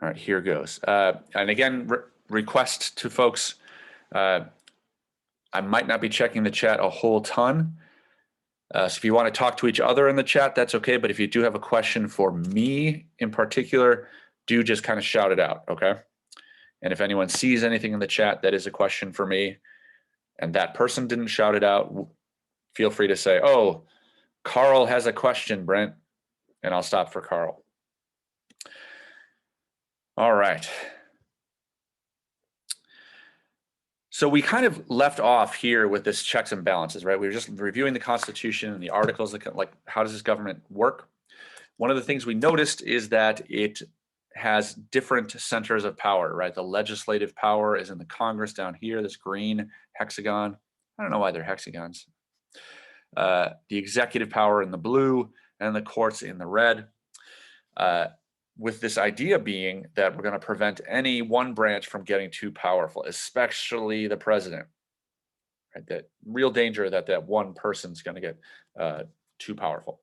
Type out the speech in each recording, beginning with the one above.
All right, here goes. And again, request to folks, I might not be checking the chat a whole ton. So if you want to talk to each other in the chat, that's okay. But if you do have a question for me in particular, do just kind of shout it out, okay? And if anyone sees anything in the chat that is a question for me and that person didn't shout it out, feel free to say, oh, Carl has a question, Brent, and I'll stop for Carl. All right. So we kind of left off here with this checks and balances, right? We were just reviewing the Constitution and the articles, like how does this government work? One of the things we noticed is that it has different centers of power, right? The legislative power is in the Congress down here, this green hexagon. I don't know why they're hexagons. The executive power in the blue and the courts in the red. With this idea being that we're going to prevent any one branch from getting too powerful, especially the president. Right? That real danger that one person's going to get too powerful.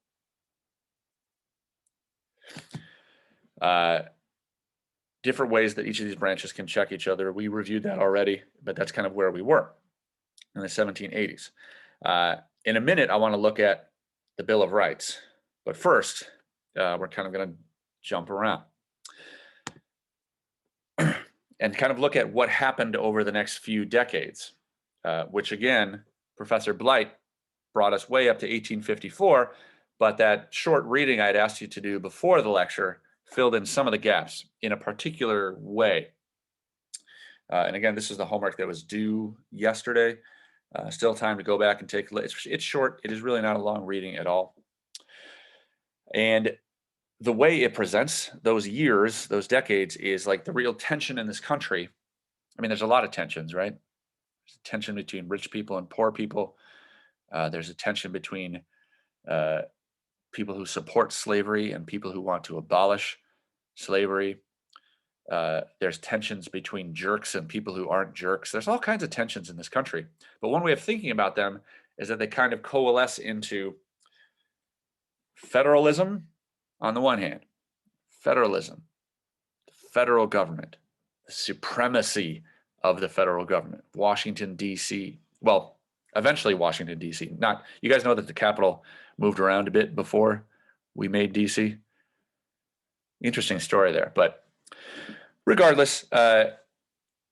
Different ways that each of these branches can check each other. We reviewed that already, but that's kind of where we were in the 1780s. In a minute, I want to look at the Bill of Rights. But first, we're kind of going to jump around and kind of look at what happened over the next few decades, which again, Professor Blight brought us way up to 1854, but that short reading I'd asked you to do before the lecture filled in some of the gaps in a particular way. And again, this is the homework that was due yesterday. Still time to go back and take a look. It's short. It is really not a long reading at all. And the way it presents those years, those decades, is like the real tension in this country. I mean, there's a lot of tensions, right? There's a tension between rich people and poor people. There's a tension between people who support slavery and people who want to abolish slavery. There's tensions between jerks and people who aren't jerks. There's all kinds of tensions in this country. But one way of thinking about them is that they kind of coalesce into federalism on the one hand, federalism, the federal government, the supremacy of the federal government, Washington, D.C. Well, eventually Washington, D.C. Not, you guys know that the capital moved around a bit before we made D.C. Interesting story there. But regardless,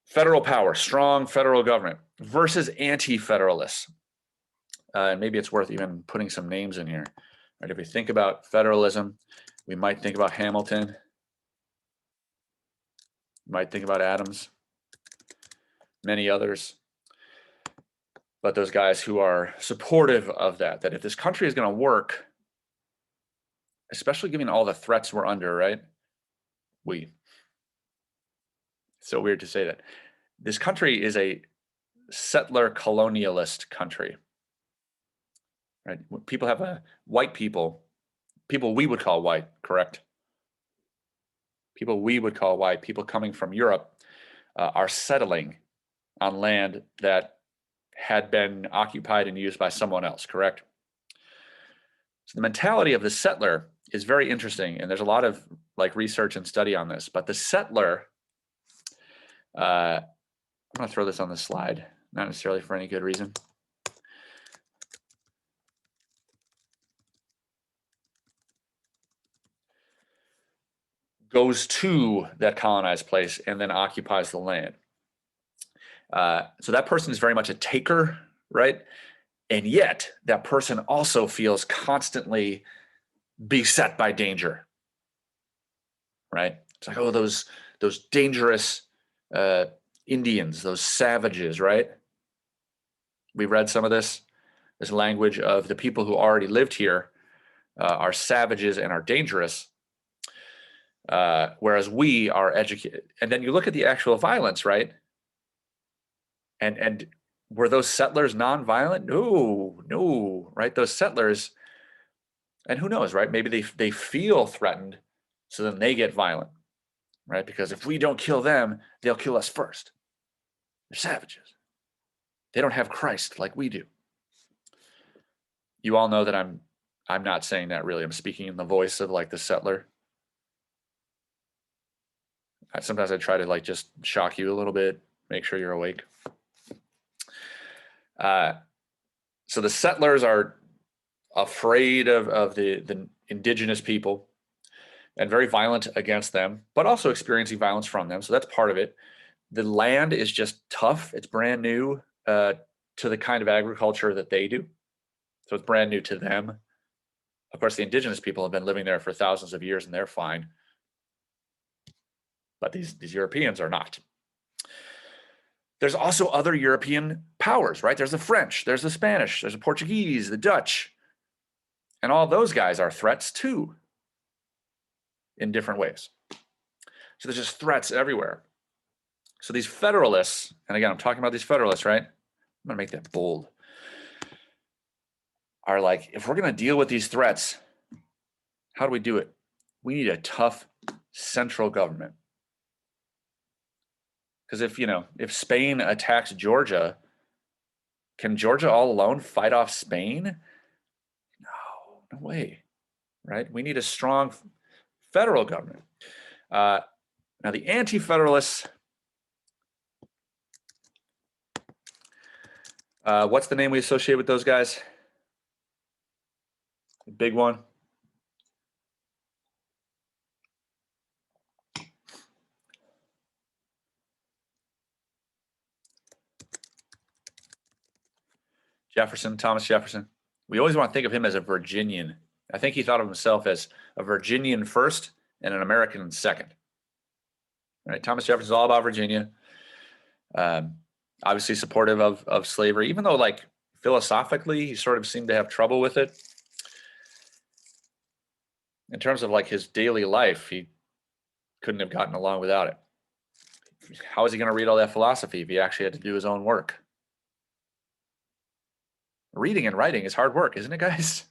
federal power, strong federal government versus anti-federalists. And maybe it's worth even putting some names in here. Right? If we think about federalism, we might think about Hamilton. We might think about Adams, many others. But those guys who are supportive of that if this country is going to work, especially given all the threats we're under, right? It's so weird to say that. This country is a settler colonialist country. Right? People have white people we would call white, correct? People we would call white, people coming from Europe, are settling on land that had been occupied and used by someone else, correct? So the mentality of the settler is very interesting, and there's a lot of like research and study on this. But the settler, I'm going to throw this on the slide, not necessarily for any good reason. Goes to that colonized place and then occupies the land. So that person is very much a taker, right? And yet that person also feels constantly beset by danger, right? It's like, oh, those dangerous Indians, those savages, right? We read some of this language of the people who already lived here are savages and are dangerous. Whereas we are educated. And then you look at the actual violence, right? And were those settlers nonviolent? No, right? Those settlers, and who knows, right? Maybe they feel threatened, so then they get violent, right? Because if we don't kill them, they'll kill us first. They're savages. They don't have Christ like we do. You all know that I'm not saying that really. I'm speaking in the voice of like the settler. Sometimes I try to like just shock you a little bit, make sure you're awake. So the settlers are afraid of the indigenous people and very violent against them, but also experiencing violence from them. So that's part of it. The land is just tough. It's brand new to the kind of agriculture that they do. So it's brand new to them. Of course, the indigenous people have been living there for thousands of years and they're fine. But these Europeans are not. There's also other European powers, right? There's the French, there's the Spanish, there's the Portuguese, the Dutch. And all those guys are threats too, in different ways. So there's just threats everywhere. So these federalists, and again, I'm talking about these federalists, right? I'm gonna make that bold. Are like, if we're gonna deal with these threats, how do we do it? We need a tough central government. Because if Spain attacks Georgia, can Georgia all alone fight off Spain? No way, right? We need a strong federal government. Now the anti-federalists, what's the name we associate with those guys? The big one. Jefferson, Thomas Jefferson. We always want to think of him as a Virginian. I think he thought of himself as a Virginian first and an American second. Right? Thomas Jefferson's all about Virginia. Obviously supportive of slavery, even though like philosophically he sort of seemed to have trouble with it. In terms of like his daily life, he couldn't have gotten along without it. How is he going to read all that philosophy if he actually had to do his own work? Reading and writing is hard work, isn't it, guys?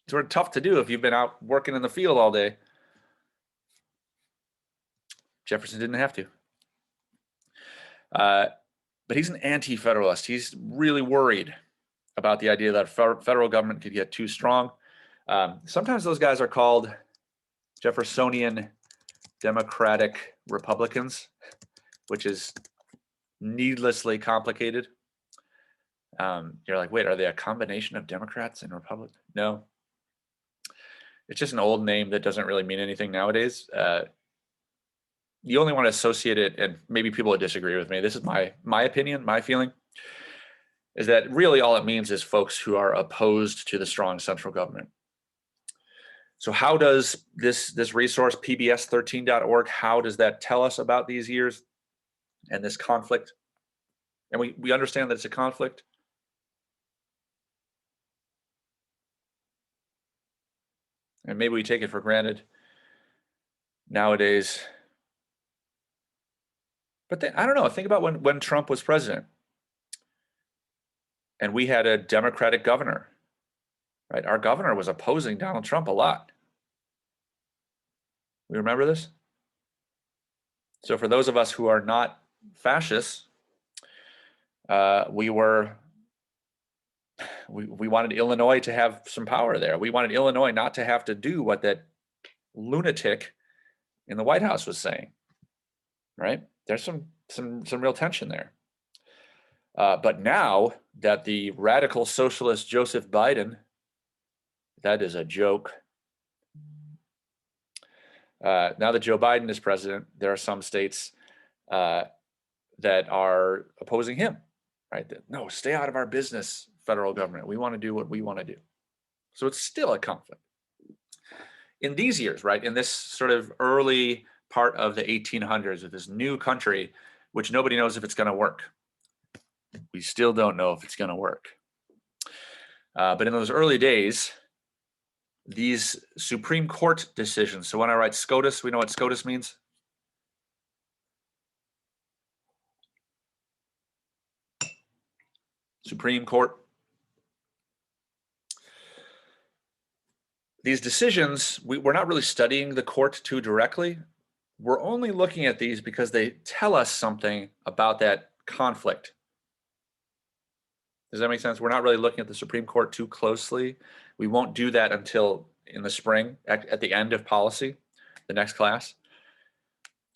It's sort of tough to do if you've been out working in the field all day. Jefferson didn't have to. But he's an anti-federalist. He's really worried about the idea that federal government could get too strong. Sometimes those guys are called Jeffersonian Democratic Republicans, which is needlessly complicated. You're like, wait, are they a combination of Democrats and Republicans? No. It's just an old name that doesn't really mean anything nowadays. You only want to associate it, and maybe people would disagree with me. This is my opinion, my feeling, is that really all it means is folks who are opposed to the strong central government. So how does this resource, pbs13.org, how does that tell us about these years and this conflict? And we understand that it's a conflict. And maybe we take it for granted nowadays. But then, I don't know, think about when Trump was president and we had a Democratic governor, right? Our governor was opposing Donald Trump a lot. We remember this? So for those of us who are not fascists, we wanted Illinois to have some power there. We wanted Illinois not to have to do what that lunatic in the White House was saying, right? There's some real tension there. But now that the radical socialist Joseph Biden, that is a joke. Now that Joe Biden is president, there are some states that are opposing him, right? No, stay out of our business, federal government. We want to do what we want to do. So it's still a conflict. In these years, right, in this sort of early part of the 1800s with this new country, which nobody knows if it's going to work. We still don't know if it's going to work. But in those early days, these Supreme Court decisions, so when I write SCOTUS, we know what SCOTUS means? Supreme Court. These decisions, we're not really studying the court too directly. We're only looking at these because they tell us something about that conflict. Does that make sense? We're not really looking at the Supreme Court too closely. We won't do that until in the spring, at the end of policy. the next class.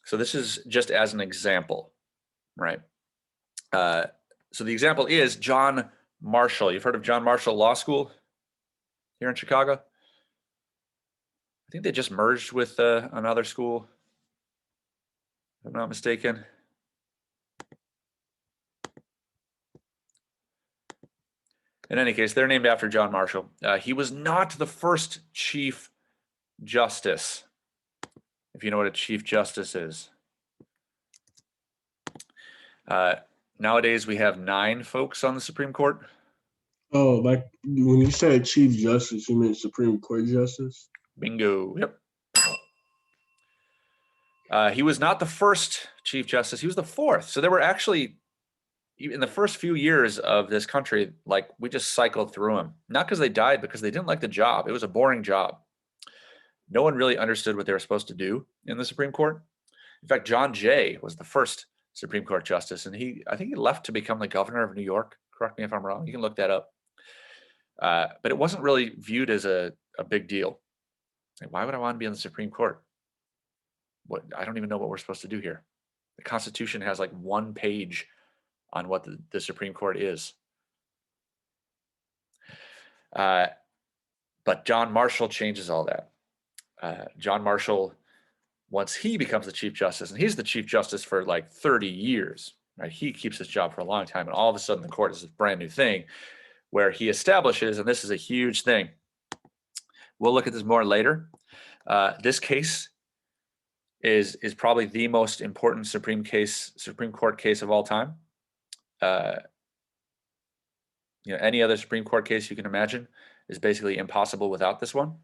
So this is just as an example, right? So the example is John Marshall. You've heard of John Marshall Law School here in Chicago? I think they just merged with another school, if I'm not mistaken. In any case, they're named after John Marshall. He was not the first Chief Justice, if you know what a Chief Justice is. Nowadays, we have 9 folks on the Supreme Court. Oh, like when you said Chief Justice, you mean Supreme Court Justice? Bingo. Yep. He was not the first Chief Justice. He was the 4th. So there were actually, in the first few years of this country, like we just cycled through them. Not because they died, because they didn't like the job. It was a boring job. No one really understood what they were supposed to do in the Supreme Court. In fact, John Jay was the first Supreme Court Justice, and I think he left to become the governor of New York. Correct me if I'm wrong. You can look that up. But it wasn't really viewed as a big deal. Like, why would I want to be on the Supreme Court? I don't even know what we're supposed to do here. The Constitution has like 1 page on what the Supreme Court is. But John Marshall changes all that. John Marshall, once he becomes the Chief Justice, and he's the Chief Justice for like 30 years, right? He keeps his job for a long time, and all of a sudden the court is this brand new thing where he establishes, and this is a huge thing. We'll look at this more later. This case is probably the most important Supreme Court case of all time. Any other Supreme Court case you can imagine is basically impossible without this one.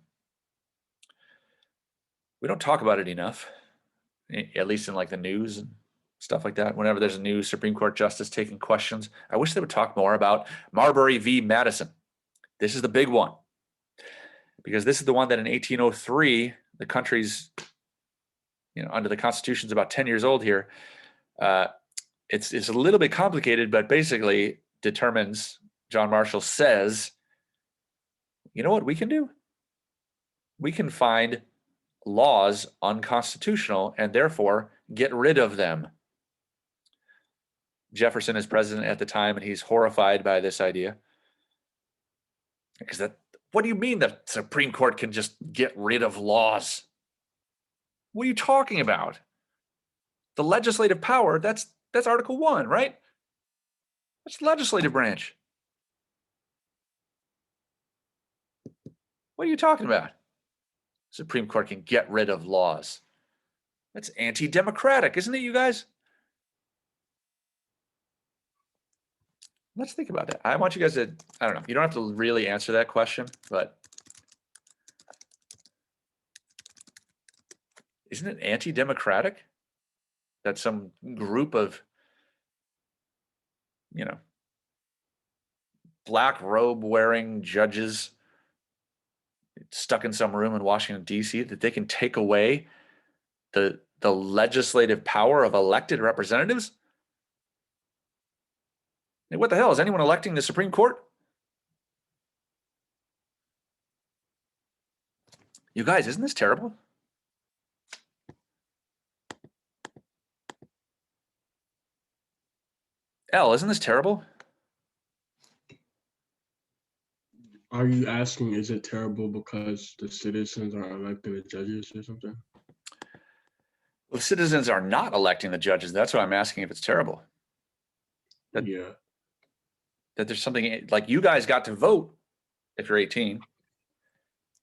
We don't talk about it enough, at least in like the news and stuff like that. Whenever there's a new Supreme Court justice taking questions, I wish they would talk more about Marbury v. Madison. This is the big one, because this is the one that in 1803, the country's, under the Constitution is about 10 years old here. It's a little bit complicated, but basically determines, John Marshall says, you know what we can do? We can find laws unconstitutional and therefore get rid of them. Jefferson is president at the time, and he's horrified by this idea. Because what do you mean the Supreme Court can just get rid of laws? What are you talking about? The legislative power, that's Article 1, right? That's the legislative branch. What are you talking about? Supreme Court can get rid of laws. That's anti-democratic, isn't it, you guys? Let's think about that. I want you guys to, I don't know, you don't have to really answer that question, but isn't it anti-democratic that some group of, black robe wearing judges stuck in some room in Washington, D.C., that they can take away the legislative power of elected representatives? What the hell? Is anyone electing the Supreme Court? You guys, isn't this terrible? Isn't this terrible? Are you asking, is it terrible because the citizens are electing the judges or something? Well, the citizens are not electing the judges. That's why I'm asking if it's terrible. That there's something like, you guys got to vote if you're 18.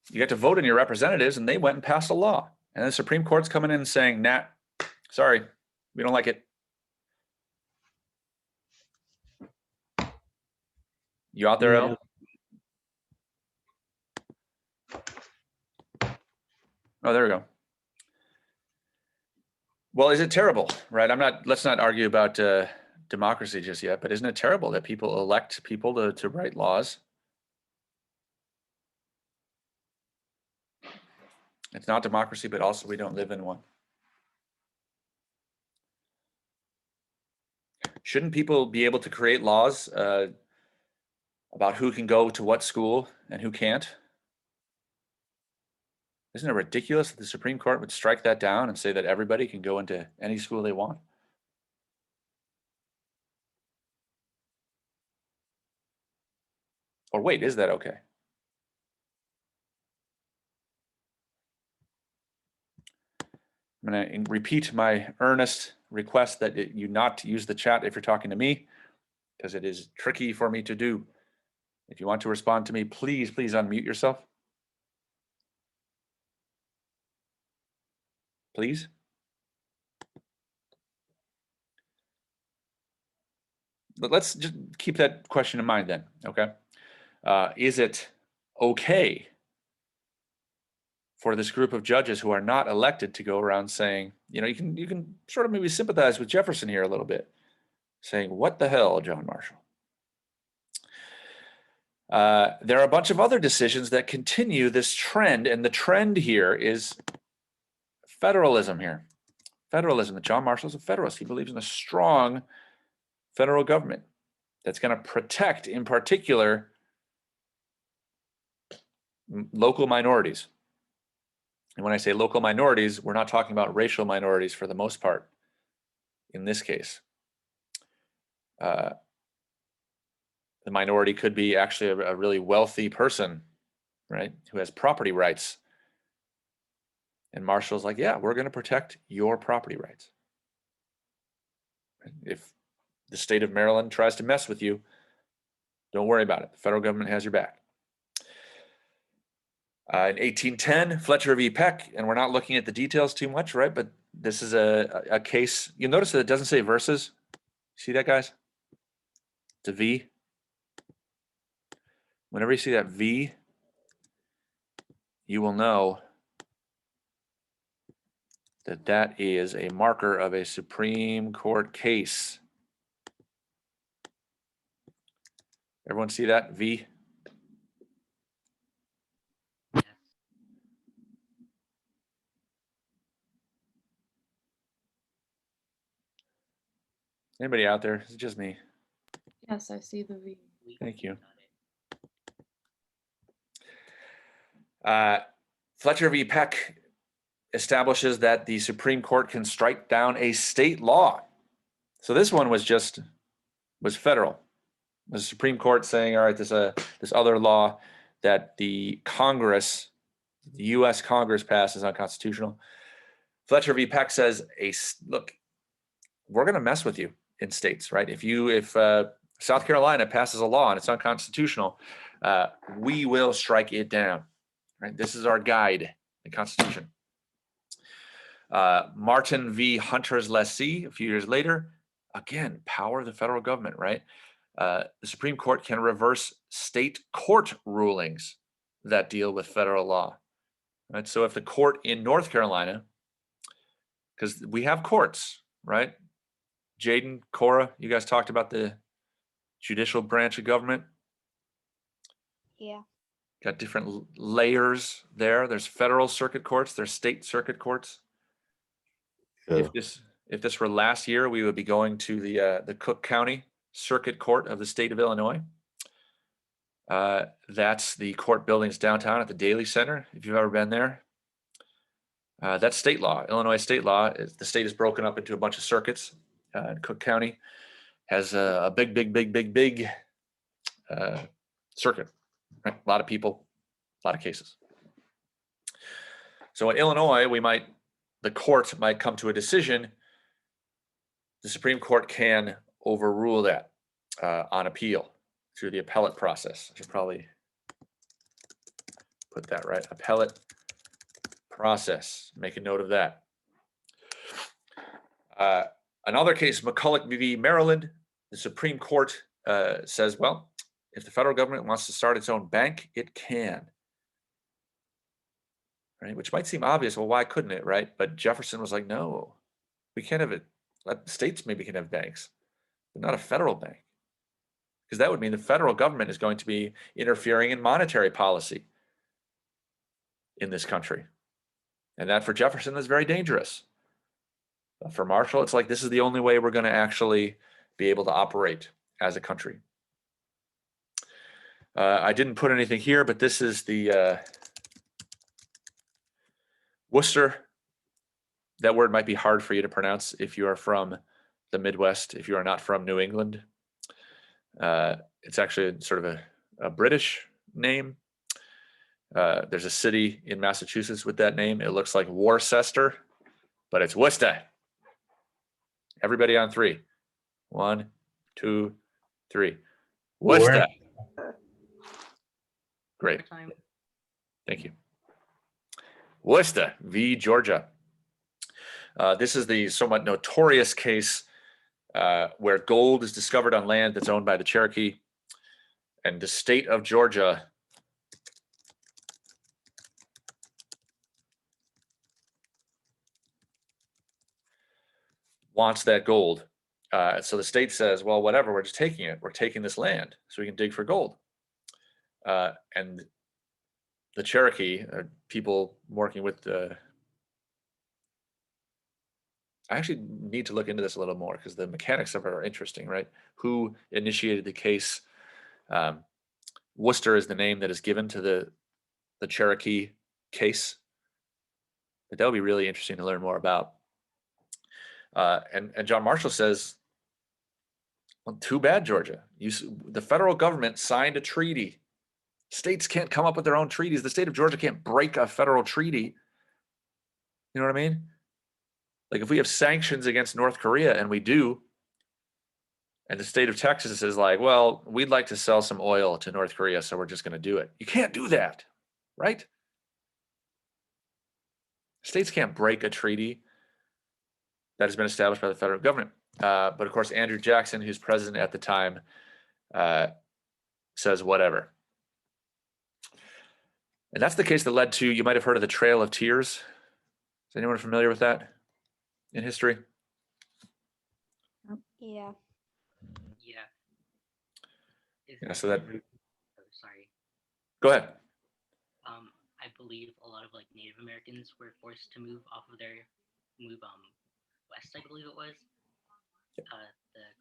You got to vote in your representatives, and they went and passed a law. And the Supreme Court's coming in and saying, nah, sorry, we don't like it. You out there, El? Oh, there we go. Well, is it terrible, right? Let's not argue about democracy just yet, but isn't it terrible that people elect people to write laws? It's not democracy, but also we don't live in one. Shouldn't people be able to create laws about who can go to what school and who can't? Isn't it ridiculous that the Supreme Court would strike that down and say that everybody can go into any school they want? Or wait, is that okay? I'm going to repeat my earnest request that you not use the chat if you're talking to me, because it is tricky for me to do. If you want to respond to me, please unmute yourself. Please. But let's just keep that question in mind then, okay? Is it okay for this group of judges who are not elected to go around saying, you can sort of maybe sympathize with Jefferson here a little bit, saying, what the hell, John Marshall? There are a bunch of other decisions that continue this trend, and the trend here is federalism here. Federalism. John Marshall is a federalist. He believes in a strong federal government that's going to protect, in particular, local minorities. And when I say local minorities, we're not talking about racial minorities for the most part in this case. The minority could be actually a really wealthy person, right, who has property rights. And Marshall's like, yeah, we're going to protect your property rights. If the state of Maryland tries to mess with you, don't worry about it. The federal government has your back. In 1810, Fletcher v. Peck, and we're not looking at the details too much, right? But this is a case. You'll notice that it doesn't say versus. See that, guys? It's a V. Whenever you see that V, you will know that that is a marker of a Supreme Court case. Everyone see that V? Anybody out there? Is it just me? Yes, I see the V. Thank you. Fletcher v. Peck establishes that the Supreme Court can strike down a state law. So this one was federal. The Supreme Court saying, all right, this other law that the Congress, the U.S. Congress passed is unconstitutional. Fletcher v. Peck says, look, we're going to mess with you in states, right? If South Carolina passes a law and it's unconstitutional, we will strike it down, right? This is our guide, the Constitution. Martin v. Hunter's lessee, a few years later, again, power of the federal government, right? The Supreme Court can reverse state court rulings that deal with federal law, right? So if the court in North Carolina, because we have courts, right? Jaden, Cora, you guys talked about the judicial branch of government. Yeah. Got different layers there. There's federal circuit courts, there's state circuit courts. Yeah. If this were last year, we would be going to the Cook County Circuit Court of the state of Illinois. That's the court buildings downtown at the Daly Center, if you've ever been there. That's state law. Illinois state law. The state is broken up into a bunch of circuits. Cook County has a big circuit. Right? A lot of people, a lot of cases. So in Illinois, the court might come to a decision. The Supreme Court can overrule that on appeal through the appellate process. I should probably put that right. Appellate process. Make a note of that. Another case, McCulloch v. Maryland, the Supreme Court says, well, if the federal government wants to start its own bank, it can. Right? Which might seem obvious. Well, why couldn't it, right? But Jefferson was like, no, we can't have it. States maybe can have banks, but not a federal bank. Because that would mean the federal government is going to be interfering in monetary policy in this country. And that for Jefferson is very dangerous. But for Marshall, it's like, this is the only way we're going to actually be able to operate as a country. I didn't put anything here, but this is the Worcester, that word might be hard for you to pronounce if you are from the Midwest, if you are not from New England. It's actually sort of a British name. There's a city in Massachusetts with that name. It looks like Worcester, but it's Worcester. Everybody on 3. 1, 2, 3. Worcester. Great. Thank you. Worcester v. Georgia. This is the somewhat notorious case where gold is discovered on land that's owned by the Cherokee, and the state of Georgia wants that gold. So the state says, well, whatever, we're just taking it. We're taking this land so we can dig for gold. And the Cherokee, people working with the, I actually need to look into this a little more because the mechanics of it are interesting, right? Who initiated the case? Worcester is the name that is given to the Cherokee case. But that would be really interesting to learn more about. And John Marshall says, well, too bad, Georgia. The federal government signed a treaty. States can't come up with their own treaties. The state of Georgia can't break a federal treaty. You know what I mean? Like if we have sanctions against North Korea, and we do, and the state of Texas is like, well, we'd like to sell some oil to North Korea, so we're just going to do it. You can't do that, right? States can't break a treaty that has been established by the federal government. But of course, Andrew Jackson, who's president at the time, says whatever. And that's the case that led to, you might have heard of the Trail of Tears. Is anyone familiar with that in history? Yeah. Yeah. Yeah, so that, Oh, sorry. go ahead. I believe a lot of like Native Americans were forced to move west, I believe it was. The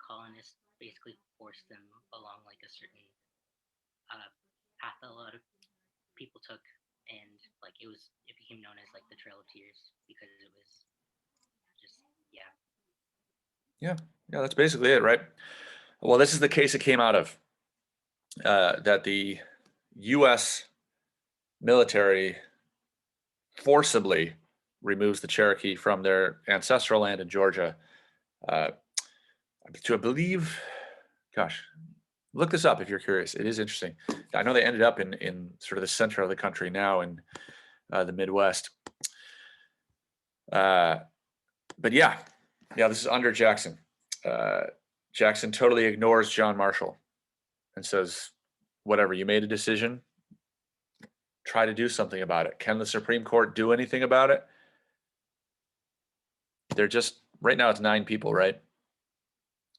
colonists basically forced them along like a certain path that a lot of people took, and like it became known as like the Trail of Tears because it was just Yeah, that's basically it, right? Well, this is the case it came out of, that the U.S. military forcibly removes the Cherokee from their ancestral land in Georgia. To, I believe, gosh, look this up if you're curious. It is interesting. I know they ended up in sort of the center of the country now in the Midwest. But yeah, this is under Jackson. Jackson totally ignores John Marshall and says, whatever, you made a decision, try to do something about it. Can the Supreme Court do anything about it? They're just, right now it's 9 people, right?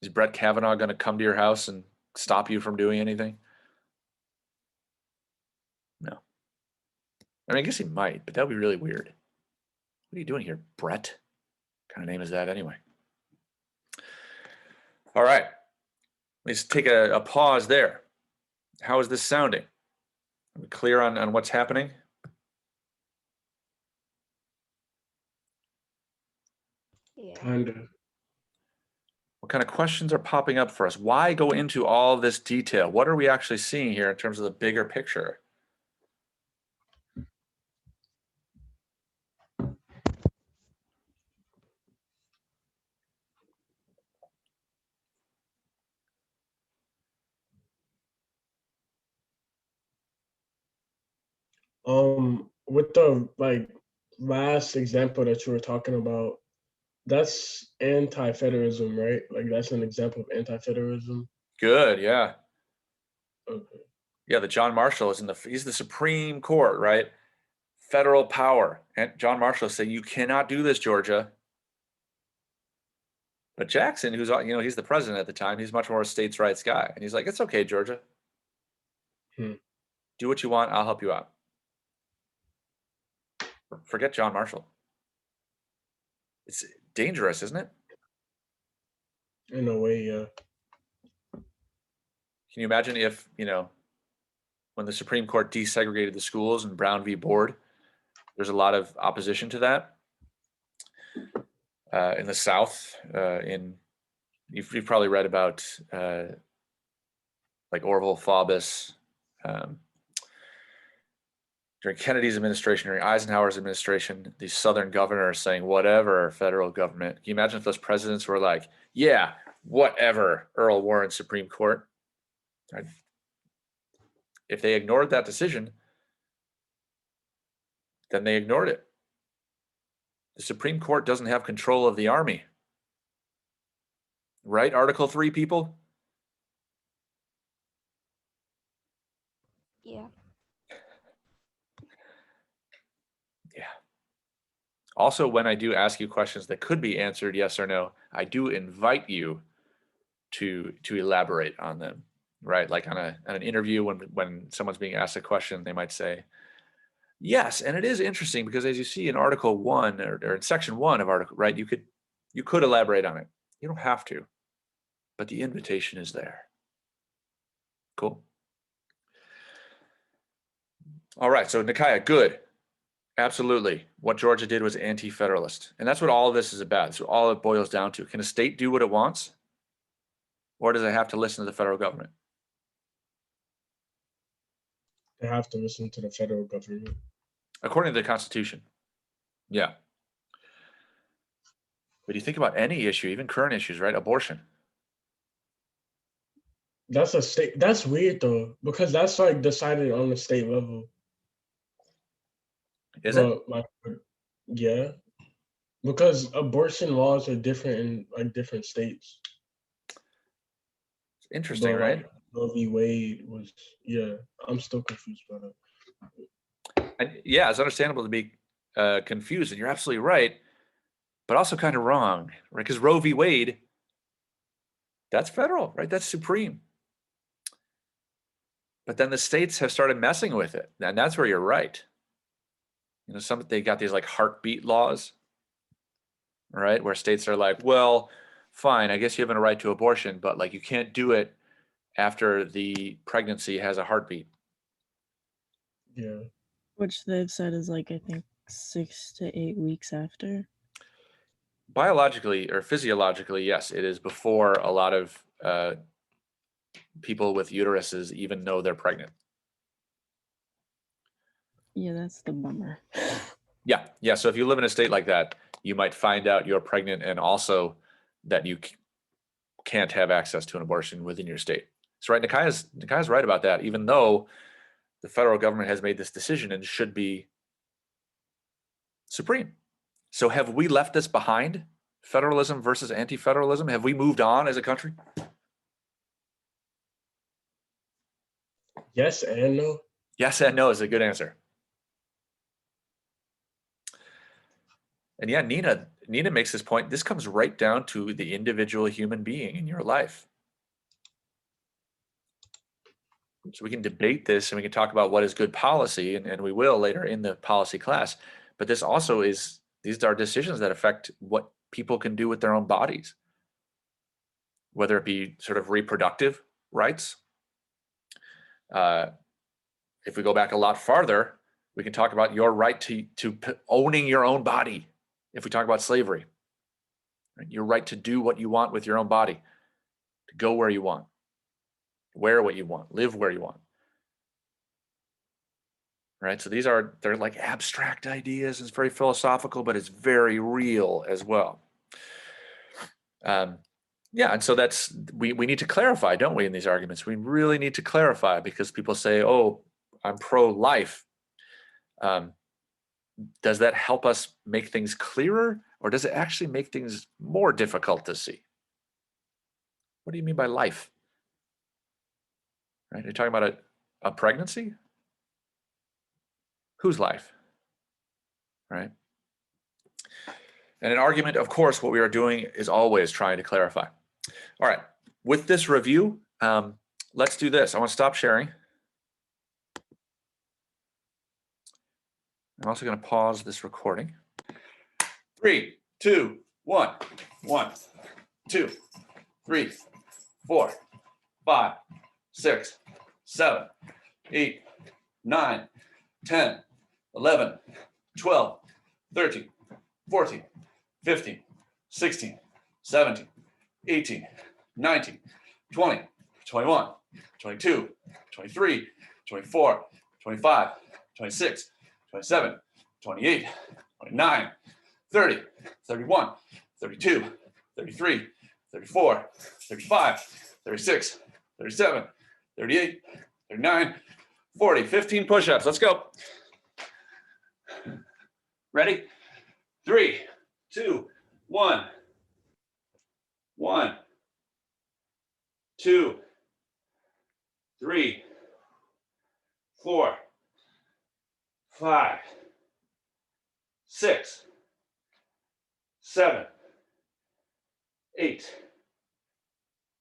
Is Brett Kavanaugh going to come to your house and stop you from doing anything? No. I mean, I guess he might, but that would be really weird. What are you doing here, Brett? What kind of name is that anyway? All right. Let's take a pause there. How is this sounding? Are we clear on what's happening? Yeah. Kind of. What kind of questions are popping up for us? Why go into all this detail? What are we actually seeing here in terms of the bigger picture? With the like last example that you were talking about, that's anti-federalism, right? Like that's an example of anti-federalism. Good, yeah. Okay. Yeah, the John Marshall is he's the Supreme Court, right? Federal power. And John Marshall said, you cannot do this, Georgia. But Jackson, who's, he's the president at the time, he's much more a states' rights guy. And he's like, it's okay, Georgia. Do what you want, I'll help you out. Forget John Marshall. It's dangerous, isn't it? In a way, yeah. Can you imagine if, when the Supreme Court desegregated the schools in Brown v. Board, There's a lot of opposition to that. In the South, you've probably read about like Orville Faubus, during Kennedy's administration, during Eisenhower's administration, these Southern governors saying, whatever, federal government. Can you imagine if those presidents were like, yeah, whatever, Earl Warren Supreme Court? Right? If they ignored that decision, then they ignored it. The Supreme Court doesn't have control of the army. Right, Article 3 people? Yeah. Yeah. Also, when I do ask you questions that could be answered yes or no, I do invite you to elaborate on them, right? Like on an interview, when someone's being asked a question, they might say, yes, and it is interesting because as you see in Article 1 or in Section 1 of Article, right, you could elaborate on it. You don't have to, but the invitation is there. Cool. All right, so Nikaya, good. Absolutely. What Georgia did was anti-federalist. And that's what all of this is about. So all it boils down to, can a state do what it wants? Or does it have to listen to the federal government? They have to listen to the federal government. According to the Constitution. Yeah. But you think about any issue, even current issues, right? Abortion. That's a state. That's weird though, because that's like decided on the state level. Is it? Like, yeah, because abortion laws are different in like different states. It's interesting, But, right? like, Roe v. Wade was, yeah. I'm still confused by that. And yeah, it's understandable to be confused, and you're absolutely right, but also kind of wrong, right? Because Roe v. Wade, that's federal, right? That's supreme. But then the states have started messing with it, and that's where you're right. You know, they got these like heartbeat laws, right? Where states are like, well, fine, I guess you have a right to abortion, but like you can't do it after the pregnancy has a heartbeat. Yeah. Which they've said is like, I think 6 to 8 weeks after. Biologically or physiologically, yes, it is before a lot of people with uteruses even know they're pregnant. Yeah, that's the bummer. Yeah. So if you live in a state like that, you might find out you're pregnant and also that you can't have access to an abortion within your state. So right, Nikaya's right about that, even though the federal government has made this decision and should be supreme. So have we left this behind? Federalism versus anti-federalism? Have we moved on as a country? Yes and no. Yes and no is a good answer. And yeah, Nina makes this point. This comes right down to the individual human being in your life. So we can debate this and we can talk about what is good policy, and we will later in the policy class. But this also these are decisions that affect what people can do with their own bodies, whether it be sort of reproductive rights. If we go back a lot farther, we can talk about your right to owning your own body. If we talk about slavery, right? Your right to do what you want with your own body, to go where you want, wear what you want, live where you want. Right? So they're like abstract ideas. It's very philosophical, but it's very real as well. Yeah, and so we need to clarify, don't we, in these arguments? We really need to clarify, because people say, oh, I'm pro-life. Does that help us make things clearer, or does it actually make things more difficult to see? What do you mean by life? Right? Are you talking about a pregnancy? Whose life? Right? And an argument, of course, what we are doing is always trying to clarify. All right, with this review, let's do this. I want to stop sharing. I'm also going to pause this recording. 3, 2, 1. 1, 2, 3, 4, 5, 6, 7, 8, 9, 10, 11, 12, 13, 14, 15, 16, 17, 18, 19, 20, 21, 22, 23, 24, 25, 26, 27, 28, 29, 30, 31, 32, 33, 34, 35, 36, 37, 38, 39, 40, 15 push-ups. Let's go. Ready? 3, 2, 1. 1, 2, 3, 4, 5, 6, 7, 8,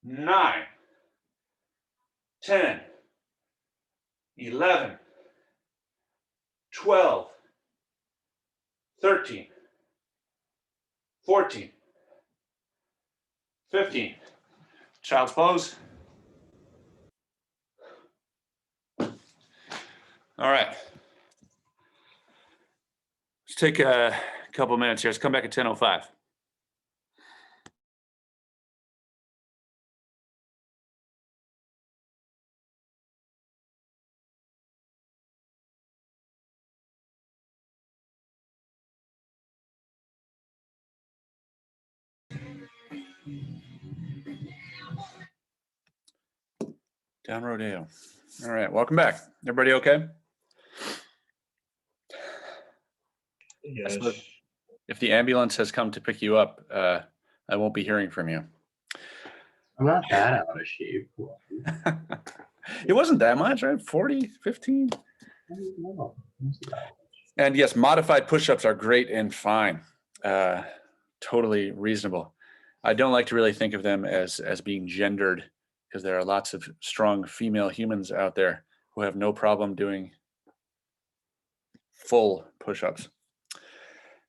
9, 10, 11, 12, 13, 14, 15. Child's pose. All right. Let's take a couple minutes here. Let's come back at 10:05. Down Rodeo. All right, welcome back. Everybody okay? Yes. suppose- If the ambulance has come to pick you up, I won't be hearing from you. I'm not that out of shape. It wasn't that much, right? 40, 15? I don't know. It's not that much. And yes, modified push-ups are great and fine. Totally reasonable. I don't like to really think of them as being gendered, because there are lots of strong female humans out there who have no problem doing full push-ups.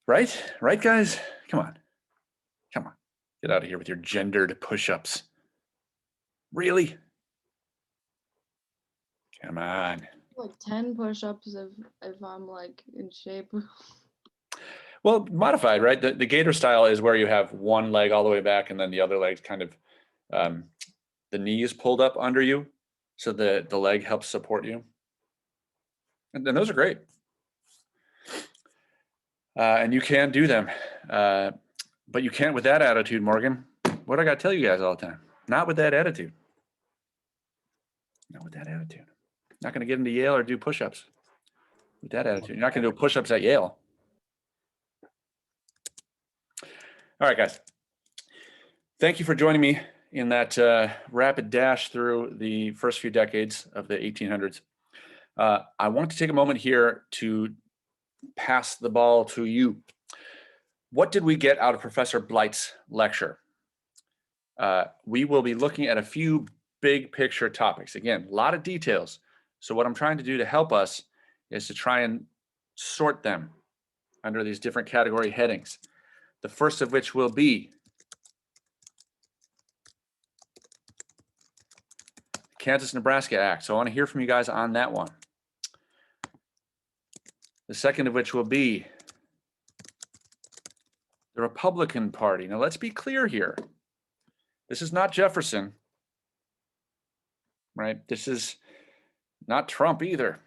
Right? Right, guys? Come on. Come on. Get out of here with your gendered push-ups. Really? Come on. Like 10 push-ups if I'm like in shape. Well, modified, right? The gator style is where you have one leg all the way back and then the other leg kind of, the knee is pulled up under you, so the leg helps support you. And then those are great. And you can do them. But you can't with that attitude, Morgan. What do I got to tell you guys all the time? Not with that attitude. Not with that attitude. Not going to get into Yale or do push-ups with that attitude. You're not going to do push-ups at Yale. All right, guys. Thank you for joining me in that rapid dash through the first few decades of the 1800s. I want to take a moment here to pass the ball to you. What did we get out of Professor Blight's lecture? We will be looking at a few big picture topics. Again, a lot of details. So what I'm trying to do to help us is to try and sort them under these different category headings. The first of which will be Kansas-Nebraska Act. So I want to hear from you guys on that one. The second of which will be the Republican Party. Now let's be clear here. This is not Jefferson, right? This is not Trump either.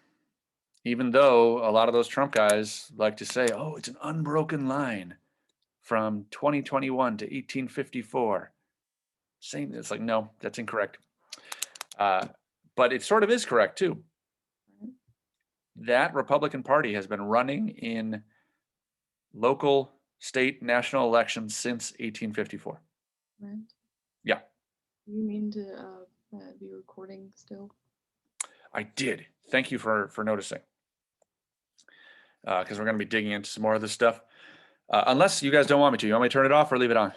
Even though a lot of those Trump guys like to say, oh, it's an unbroken line from 2021 to 1854. Same, it's like, no, that's incorrect. But it sort of is correct too. That Republican Party has been running in local, state, national elections since 1854. Right? Yeah. You mean to be recording still? I did. Thank you for noticing. Because we're going to be digging into some more of this stuff. Unless you guys don't want me to. You want me to turn it off or leave it on?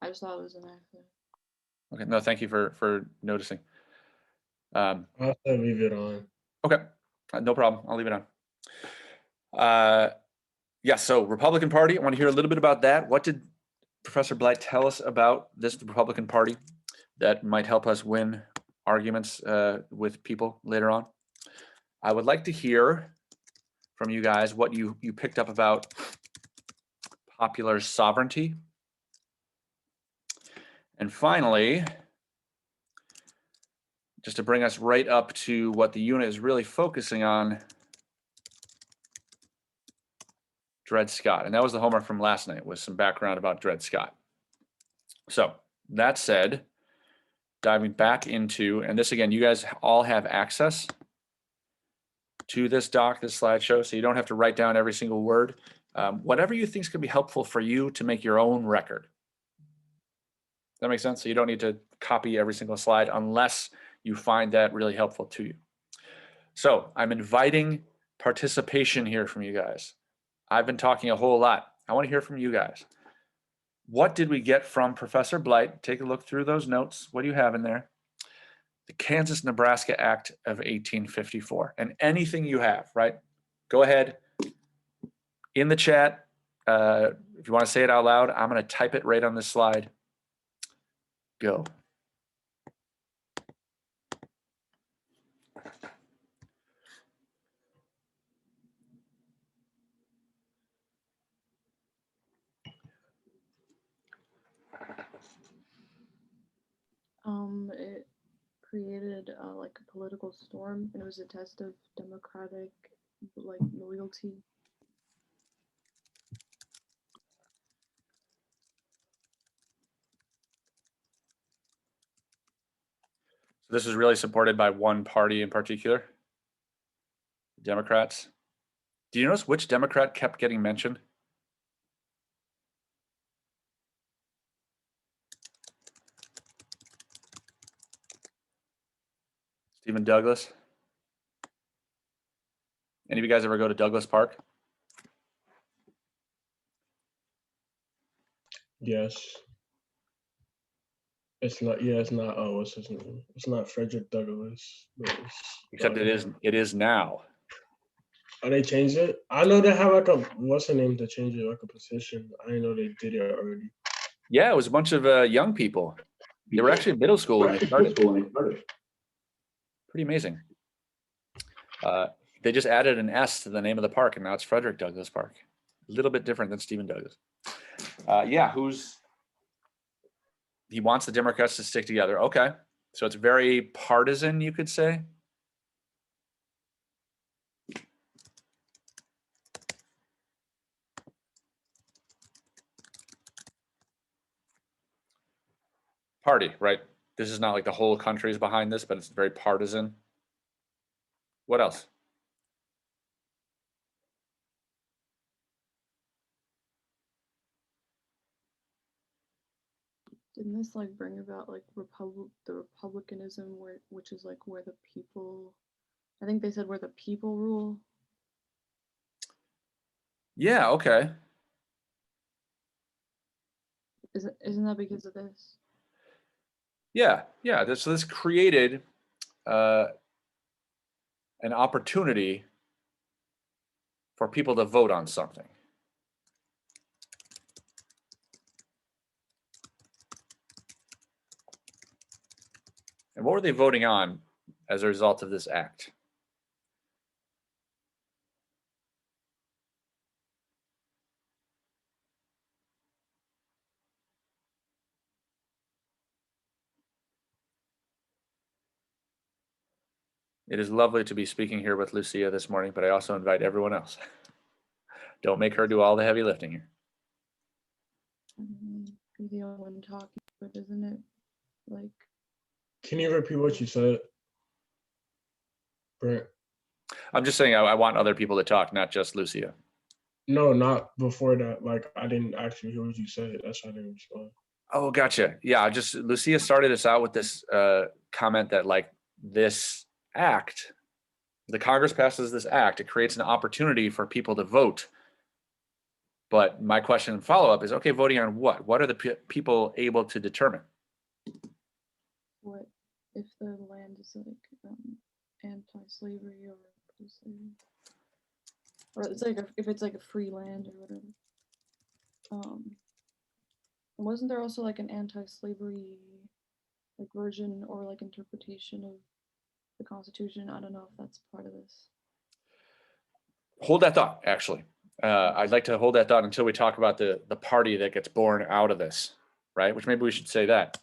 I just thought it was an accident. Okay. No, thank you for noticing. I'll have to leave it on. Okay. No problem. I'll leave it on. Yeah, so Republican Party, I want to hear a little bit about that. What did Professor Blight tell us about this Republican Party that might help us win arguments with people later on? I would like to hear from you guys what you picked up about popular sovereignty. And finally, just to bring us right up to what the unit is really focusing on, Dred Scott. And that was the homework from last night, with some background about Dred Scott. So that said, diving back into, and this again, you guys all have access to this doc, this slideshow, so you don't have to write down every single word. Whatever you think is going to be helpful for you to make your own record. That makes sense? So you don't need to copy every single slide unless you find that really helpful to you. So I'm inviting participation here from you guys. I've been talking a whole lot. I want to hear from you guys. What did we get from Professor Blight? Take a look through those notes. What do you have in there? The Kansas-Nebraska Act of 1854. And anything you have, right? Go ahead. In the chat, if you want to say it out loud, I'm going to type it right on this slide. Go. It created like a political storm, and it was a test of democratic like loyalty. So this is really supported by one party in particular, Democrats. Do you notice which Democrat kept getting mentioned? Stephen Douglas. Any of you guys ever go to Douglas Park? Yes. It's not. Yeah, it's not. Oh, what's his name? It's not Frederick Douglass. But Except it is now. Oh, they changed it. I know they have like a what's the name to change it, like a position. I didn't know they did it already. Yeah, it was a bunch of young people. They were actually in middle school when they started. Pretty amazing. They just added an S to the name of the park, and now it's Frederick Douglass Park. A little bit different than Stephen Douglas. Yeah, he wants the Democrats to stick together. Okay, so it's very partisan, you could say. Party, right? This is not like the whole country is behind this, but it's very partisan. What else? Didn't this like bring about like the republicanism which is like where the people, I think they said where the people rule. Yeah, okay. Isn't that because of this? Yeah. So this created an opportunity for people to vote on something. And what were they voting on as a result of this act? It is lovely to be speaking here with Lucia this morning, but I also invite everyone else. Don't make her do all the heavy lifting here. You're the only one talking, but isn't it like? Can you repeat what you said, Brent? I'm just saying I want other people to talk, not just Lucia. No, not before that. Like I didn't actually hear what you said. That's why I didn't respond. Oh, gotcha. Yeah, Lucia started us out with this comment that like this act, the Congress passes this act, it creates an opportunity for people to vote. But my question and follow-up is, okay, voting on what? What are the people able to determine? What if the land is like anti-slavery or pro-slavery, or it's like if it's like a free land or whatever. Wasn't there also like an anti-slavery like version or like interpretation of the Constitution? I don't know if that's part of this. hold that thought, actually. I'd like to hold that thought until we talk about the party that gets born out of this, right? Which maybe we should say that.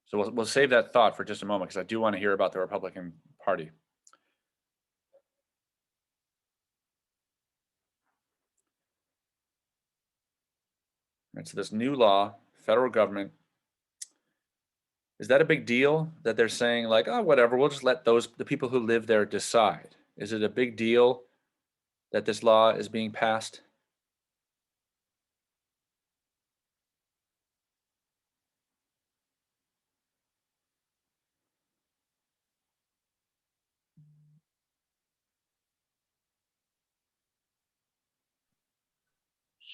So we'll save that thought for just a moment, because I do want to hear about the Republican Party. Right, so this new law, federal government, is that a big deal that they're saying like, oh, whatever, we'll just let the people who live there decide? Is it a big deal that this law is being passed?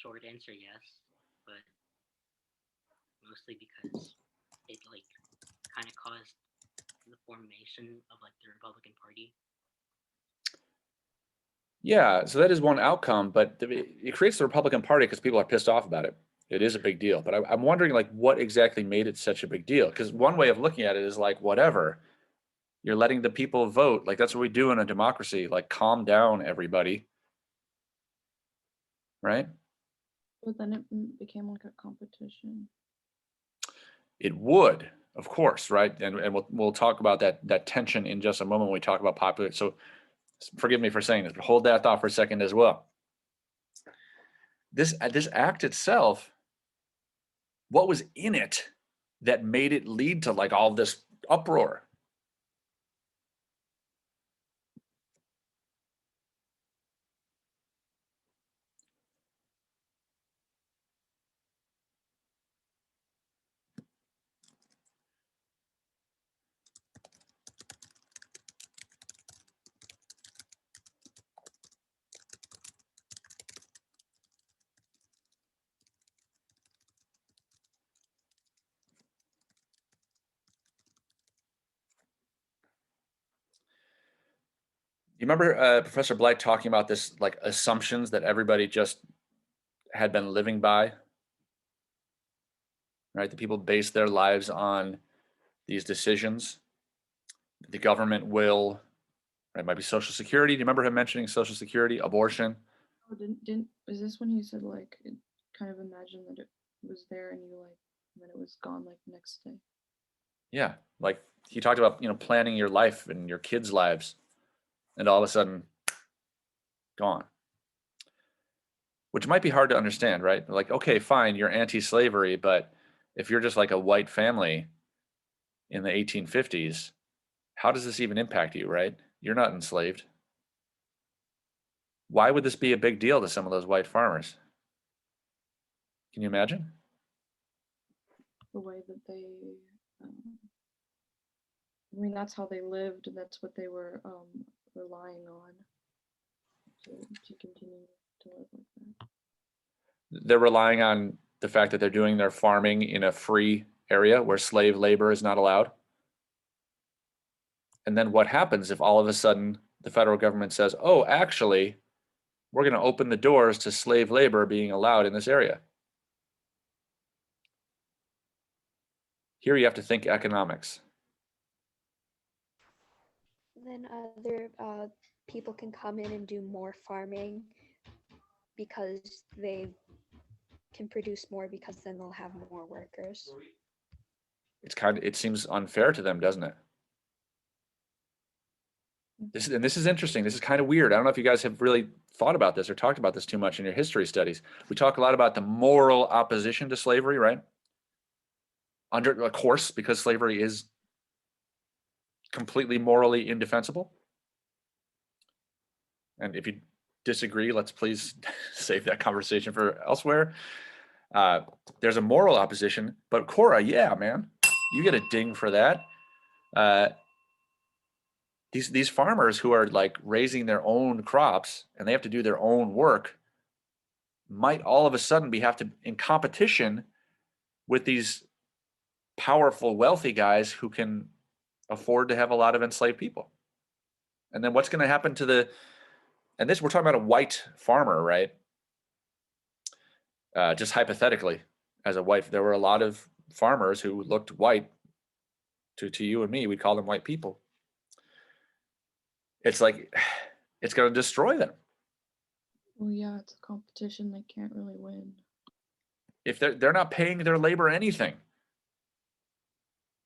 Short answer, yes, but mostly because it like kind of caused the formation of like the Republican Party. Yeah, so that is one outcome, but it creates the Republican Party because people are pissed off about it. It is a big deal, but I'm wondering like what exactly made it such a big deal? Because one way of looking at it is like, whatever, you're letting the people vote. Like that's what we do in a democracy. Like calm down, everybody. Right? But then it became like a competition. It would, of course, right? And we'll talk about that tension in just a moment when we talk about popular. So forgive me for saying this, but hold that thought for a second as well. This act itself, what was in it that made it lead to like all this uproar? You remember Professor Blight talking about this like assumptions that everybody just had been living by, right? The people base their lives on these decisions. The government will, right, it might be Social Security. Do you remember him mentioning Social Security, abortion? Oh, didn't is this when you said like it kind of imagined that it was there and you like then it was gone like the next day? Yeah, like he talked about, planning your life and your kids' lives, and all of a sudden, gone. Which might be hard to understand, right? Like, okay, fine, you're anti-slavery, but if you're just like a white family in the 1850s, how does this even impact you, right? You're not enslaved. Why would this be a big deal to some of those white farmers? Can you imagine? The way that they I mean that's how they lived and that's what they were relying on to continue to live like that. They're relying on the fact that they're doing their farming in a free area where slave labor is not allowed. And then what happens if all of a sudden the federal government says, oh, actually, we're going to open the doors to slave labor being allowed in this area? Here you have to think economics. Then other people can come in and do more farming because they can produce more because then they'll have more workers. It seems unfair to them, doesn't it? This is interesting. This is kind of weird. I don't know if you guys have really thought about this or talked about this too much in your history studies. We talk a lot about the moral opposition to slavery, right? Of course, because slavery is completely morally indefensible. And if you disagree, let's please save that conversation for elsewhere. There's a moral opposition, but Cora, yeah, man, you get a ding for that. These farmers who are like raising their own crops and they have to do their own work might all of a sudden have to in competition with these powerful, wealthy guys who can afford to have a lot of enslaved people. And then what's going to happen to and this, we're talking about a white farmer, right? Just hypothetically, as a white, there were a lot of farmers who looked white to you and me. We'd call them white people. It's like, it's going to destroy them. Well, yeah, it's a competition. They can't really win. If they're not paying their labor anything,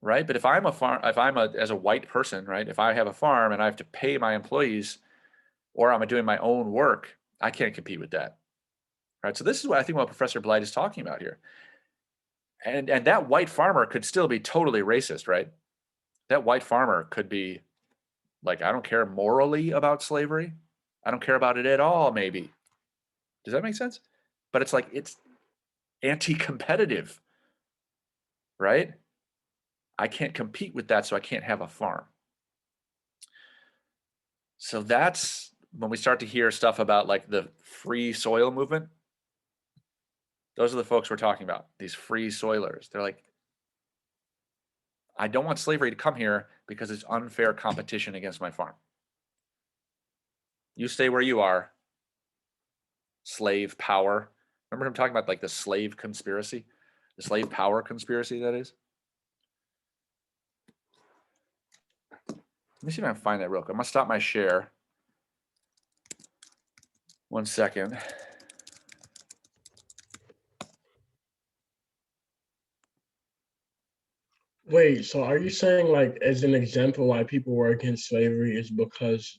right? But if I'm as a white person, right? If I have a farm and I have to pay my employees, or I'm doing my own work, I can't compete with that, right? So this is what I think what Professor Blight is talking about here. And that white farmer could still be totally racist, right? That white farmer could be like, I don't care morally about slavery. I don't care about it at all, maybe. Does that make sense? But it's like, it's anti-competitive, right? I can't compete with that, so I can't have a farm. So that's when we start to hear stuff about like the free soil movement. Those are the folks we're talking about, these free soilers. They're like, I don't want slavery to come here because it's unfair competition against my farm. You stay where you are. Slave power. Remember him talking about like the slave conspiracy? The slave power conspiracy, that is? Let me see if I can find that real quick. I'm gonna stop my share. 1 second. Wait, so are you saying like as an example why people were against slavery is because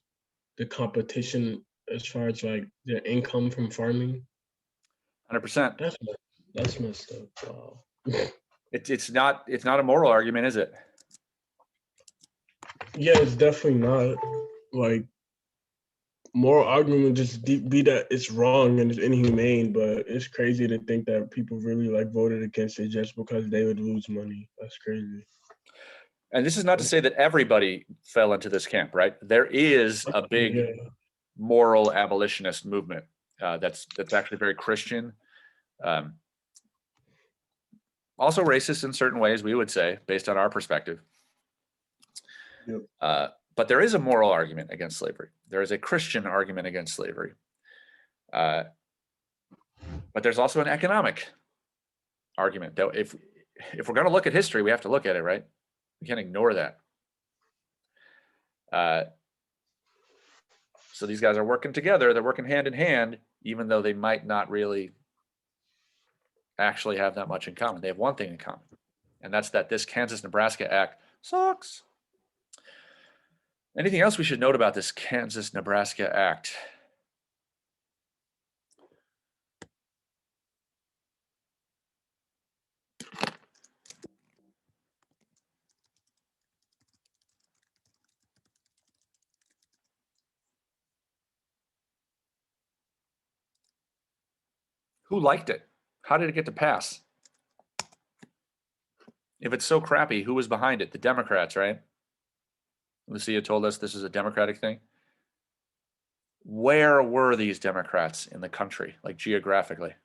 the competition as far as like their income from farming? 100%. That's messed up. Wow. It's not a moral argument, is it? Yeah, it's definitely not. Like moral argument would just be that it's wrong and it's inhumane, but it's crazy to think that people really like voted against it just because they would lose money. That's crazy. And this is not to say that everybody fell into this camp, right? There is a big Yeah. moral abolitionist movement that's actually very Christian. Also racist in certain ways, we would say, based on our perspective. Yep. But there is a moral argument against slavery. There is a Christian argument against slavery. But there's also an economic argument. That if we're going to look at history, we have to look at it, right? We can't ignore that. So these guys are working together. They're working hand in hand, even though they might not really actually have that much in common. They have one thing in common, and that's that this Kansas-Nebraska Act sucks. Anything else we should note about this Kansas-Nebraska Act? Who liked it? How did it get to pass? If it's so crappy, who was behind it? The Democrats, right? Lucia told us this is a Democratic thing. Where were these Democrats in the country, like geographically?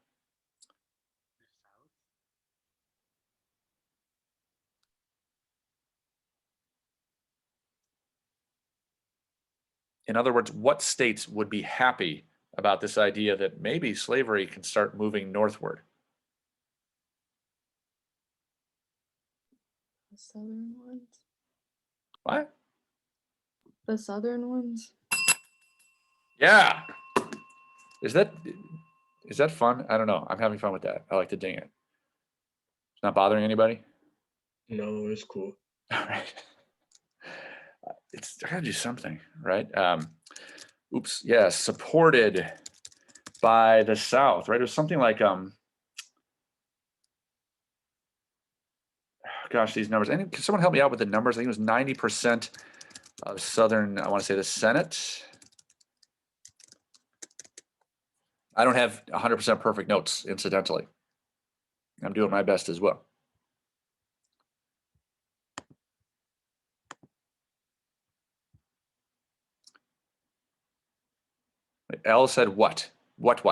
In other words, what states would be happy about this idea that maybe slavery can start moving northward? The southern ones. What? The southern ones. Yeah. Is that fun? I don't know. I'm having fun with that. I like to ding it. It's not bothering anybody? No, it's cool. All right. I gotta do something, right? Oops. Yeah, supported by the South, right? It was something like gosh, these numbers. Can someone help me out with the numbers? I think it was 90% of Southern, I want to say the Senate. I don't have 100% perfect notes, incidentally. I'm doing my best as well. L said what? What?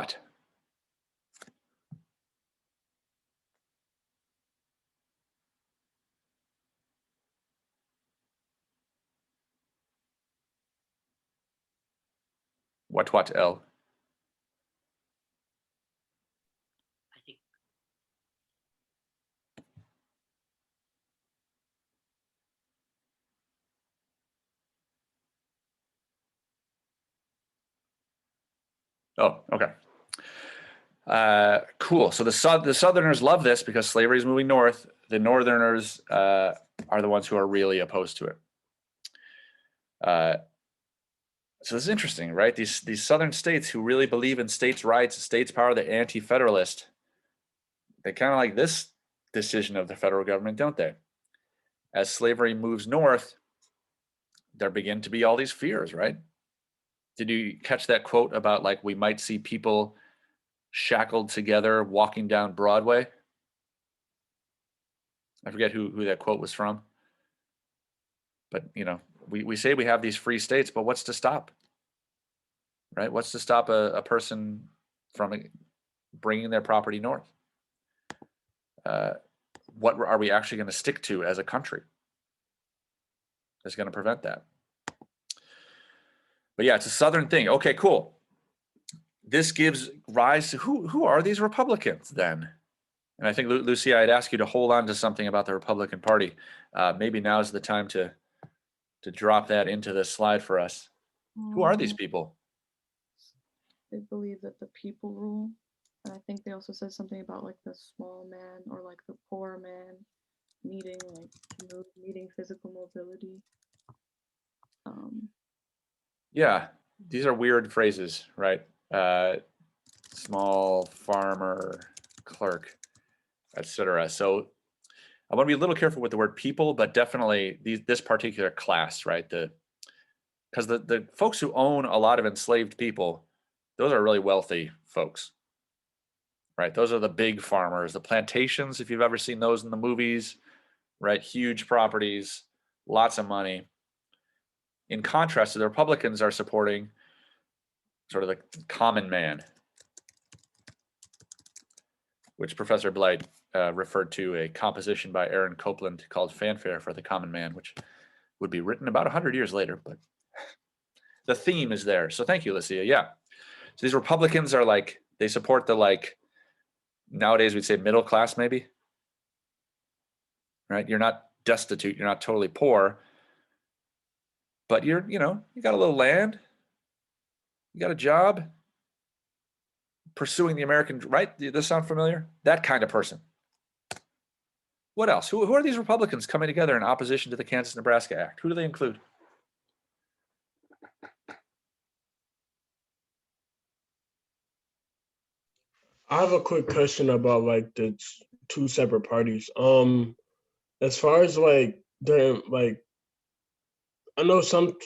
What L? I think Oh, okay. Cool. So the Southerners love this because slavery is moving north. The Northerners are the ones who are really opposed to it. So this is interesting, right? These Southern states who really believe in states' rights, states' power, the anti-federalist, they kind of like this decision of the federal government, don't they? As slavery moves north, there begin to be all these fears, right? Did you catch that quote about like we might see people shackled together walking down Broadway? I forget who that quote was from. But, you know, we say we have these free states, but what's to stop? Right? What's to stop a person from bringing their property north? What are we actually going to stick to as a country that's going to prevent that? But yeah, it's a Southern thing. Okay, cool. This gives rise to who are these Republicans then? And I think, Lucia, I'd ask you to hold on to something about the Republican Party. Maybe now is the time to drop that into this slide for us. Who are these people? They believe that the people rule. And I think they also said something about like the small man or like the poor man needing like, you know, needing physical mobility. Yeah, these are weird phrases, right? Small farmer, clerk, etc. So I want to be a little careful with the word people, but definitely this particular class, right? Because the folks who own a lot of enslaved people, those are really wealthy folks, right? Those are the big farmers, the plantations, if you've ever seen those in the movies, right? Huge properties, lots of money. In contrast, the Republicans are supporting sort of the common man, which Professor Blight referred to a composition by Aaron Copland called Fanfare for the Common Man, which would be written about 100 years later, but the theme is there. So thank you, Lucia. Yeah. So these Republicans are like, they support the like, nowadays we'd say middle class maybe, right? You're not destitute, you're not totally poor, but you're, you know, you got a little land, you got a job, pursuing the American, right? Does this sound familiar? That kind of person. What else? Who are these Republicans coming together in opposition to the Kansas-Nebraska Act? Who do they include? I have a quick question about like the two separate parties. As far as like I know some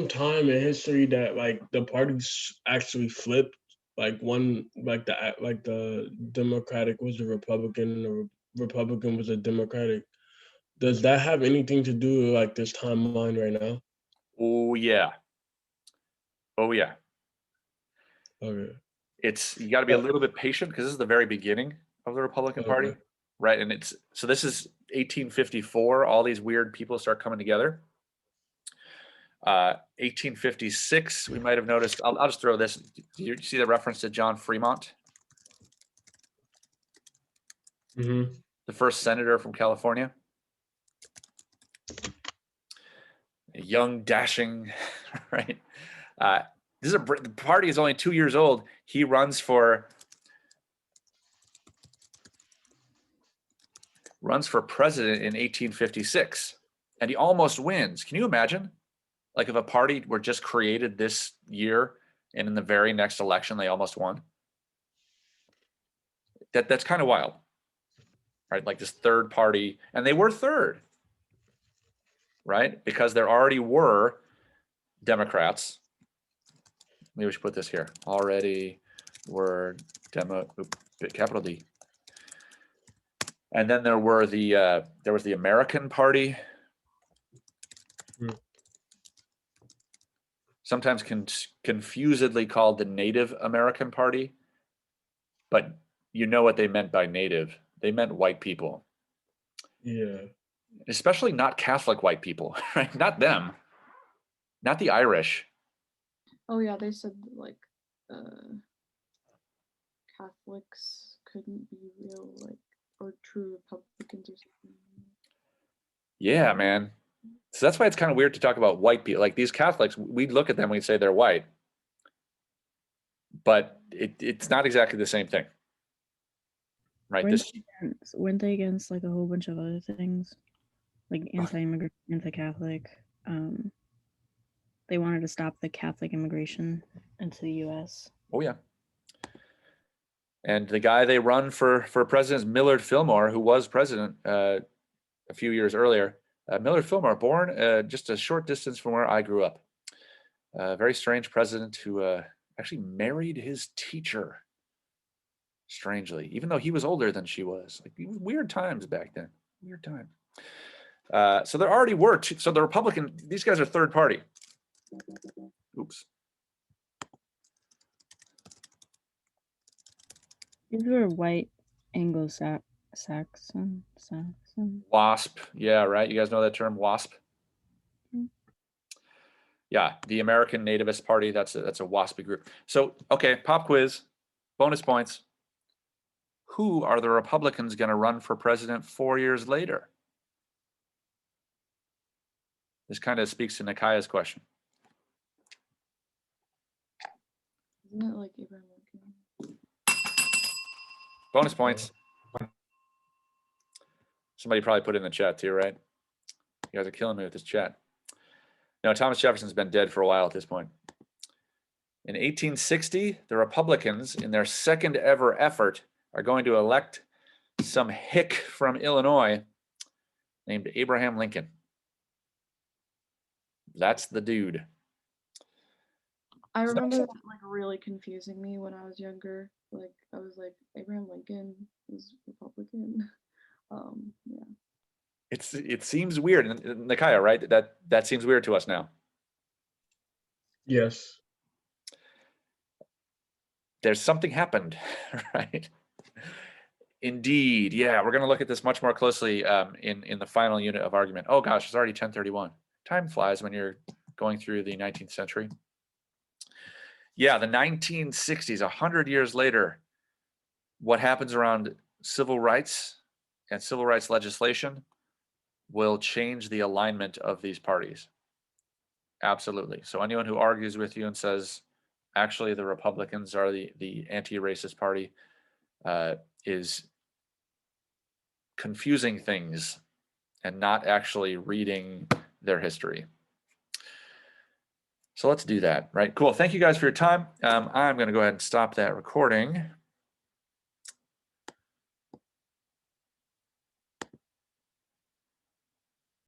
time in history that like the parties actually flipped. Like one like the Democratic was a Republican and the Republican was a Democratic. Does that have anything to do with like this timeline right now? Oh yeah. Oh yeah. Okay. You got to be a little bit patient because this is the very beginning of the Republican Party, Okay. right? And this is 1854. All these weird people start coming together. 1856, we might have noticed. I'll just throw this. Do you see the reference to John Fremont, Mm-hmm. the first senator from California? A young, dashing, right? The party is only 2 years old. He runs for president in 1856, and he almost wins. Can you imagine? Like if a party were just created this year, and in the very next election they almost won. That's kind of wild, right? Like this third party, and they were third, right? Because there already were Democrats. Maybe we should put this here. Already were capital D. And then there were there was the American Party. Sometimes confusedly called the Native American Party, but you know what they meant by native. They meant white people. Yeah. Especially not Catholic white people, right? Not them. Not the Irish. Oh yeah, they said like Catholics couldn't be real like or true Republicans or something. Yeah, man. So that's why it's kind of weird to talk about white people. Like these Catholics, we look at them, we say they're white, but it's not exactly the same thing, right? Weren't they against like a whole bunch of other things, like anti-immigrant, anti-Catholic? They wanted to stop the Catholic immigration into the U.S. Oh yeah. And the guy they run for president is Millard Fillmore, who was president a few years earlier. Millard Fillmore, born just a short distance from where I grew up. A very strange president who actually married his teacher. Strangely, even though he was older than she was. Like weird times back then. Weird time. So there already were so the Republican, these guys are third party. Oops. These were white Anglo-Saxon. WASP. Yeah, right. You guys know that term, WASP? Yeah, the American Nativist Party. That's a WASP group. So, okay, pop quiz, bonus points. Who are the Republicans going to run for president 4 years later? This kind of speaks to Nikaya's question. Isn't it like Abraham Lincoln? Bonus points. Somebody probably put it in the chat too, right? You guys are killing me with this chat. No, Thomas Jefferson's been dead for a while at this point. In 1860, the Republicans, in their second ever effort, are going to elect some hick from Illinois named Abraham Lincoln. That's the dude. I remember that like really confusing me when I was younger. Like I was like, Abraham Lincoln was Republican. Yeah. It seems weird, Nikaya, right? That seems weird to us now. Yes. There's something happened, right? Indeed, yeah. We're going to look at this much more closely in the final unit of argument. Oh gosh, it's already 10:31. Time flies when you're going through the 19th century. Yeah, the 1960s, 100 years later, what happens around civil rights and civil rights legislation will change the alignment of these parties. Absolutely. So anyone who argues with you and says, actually, the Republicans are the anti-racist party is confusing things and not actually reading their history. So let's do that, right? Cool. Thank you guys for your time. I'm going to go ahead and stop that recording.